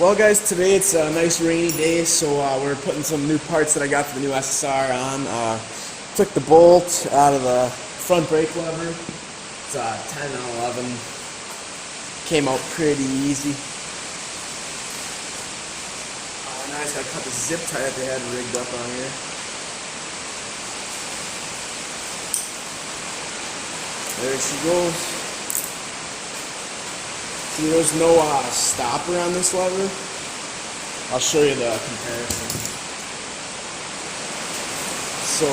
Well guys, today it's a nice rainy day, so we're putting some new parts that I got for the new SSR on. Took the bolt out of the front brake lever. It's 10 and 11. Came out pretty easy. Now I just gotta cut the zip tie that they had rigged up on here. There she goes. See, there's no stopper on this lever. I'll show you the comparison. So,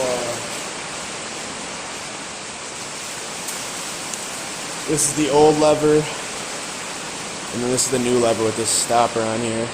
this is the old lever, and then this is the new lever with this stopper on here.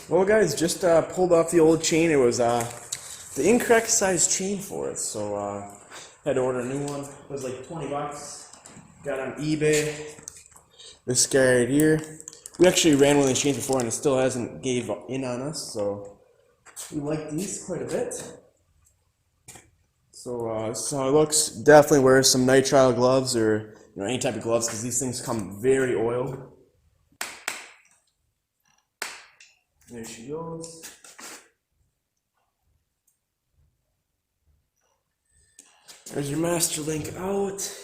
Well guys, just pulled off the old chain. It was the incorrect size chain for it, so had to order a new one. It was like 20 bucks. Got on eBay. This guy right here. We actually ran one of these chains before and it still hasn't gave in on us, so we like these quite a bit. So this is how it looks. Definitely wear some nitrile gloves or any type of gloves because these things come very oiled. There she goes. There's your master link out.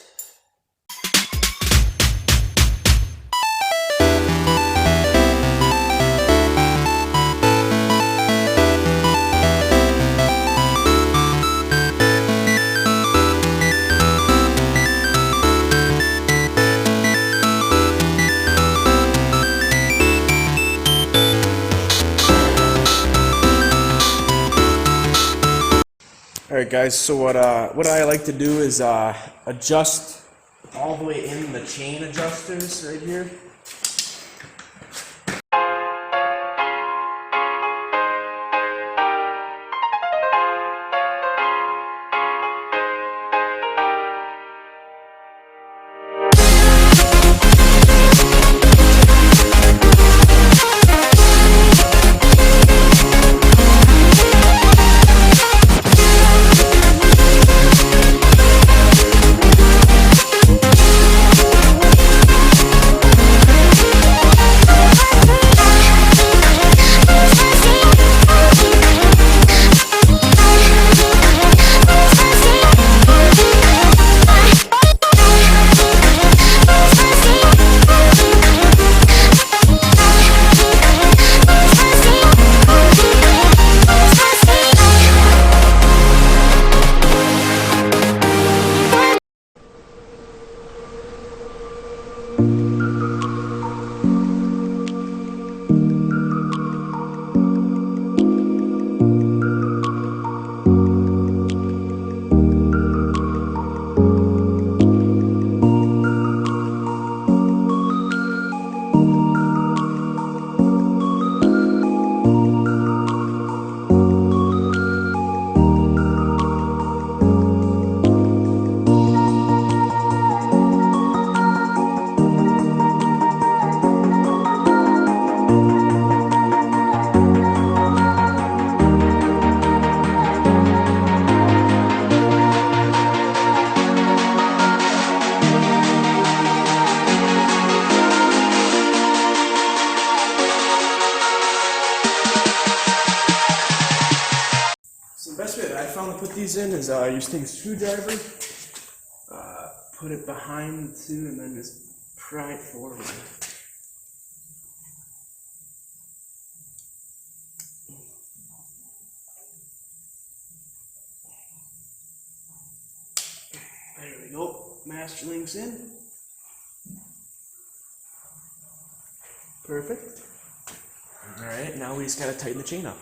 Alright guys, so what I like to do is adjust all the way in the chain adjusters right here. So the best way that I found to put these in is you just take a screwdriver, put it behind the two, and then just pry it forward. There we go. Master links in. Perfect. Alright, now we just gotta tighten the chain up.